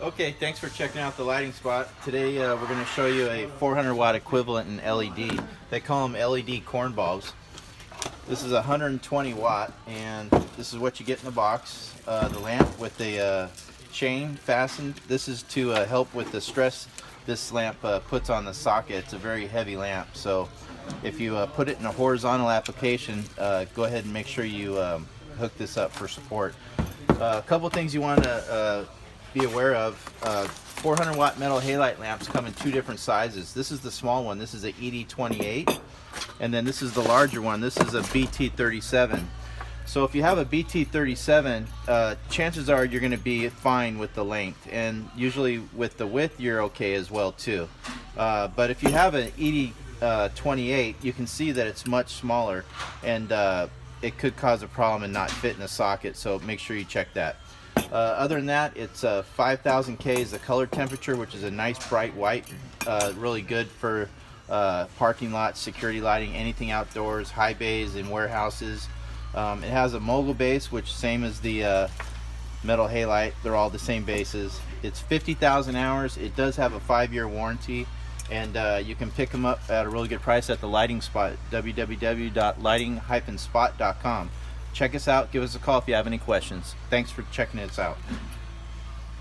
Okay, thanks for checking out the lighting spot. Today we're going to show you a 400 watt equivalent in LED. They call them LED corn bulbs. This is 120 watt and this is what you get in the box. The lamp with the chain fastened. This is to help with the stress this lamp puts on the socket. It's a very heavy lamp, so if you put it in a horizontal application, go ahead and make sure you hook this up for support. A couple things you want to be aware of. 400 watt metal halide lamps come in two different sizes. This is the small one. This is a ED28, and then this is the larger one. This is a BT37. So if you have a BT37, chances are you're going to be fine with the length, and usually with the width you're okay as well too. But if you have an ED28, you can see that it's much smaller, and it could cause a problem and not fit in the socket, so make sure you check that. Other than that, it's 5000 K is the color temperature, which is a nice bright white, really good for parking lots, security lighting, anything outdoors, high bays in warehouses. It has a mogul base, which same as the metal halide. They're all the same bases. It's 50,000 hours. It does have a 5-year warranty, and you can pick them up at a really good price at the lighting spot, www.lighting-spot.com. Check us out. Give us a call if you have any questions. Thanks for checking us out.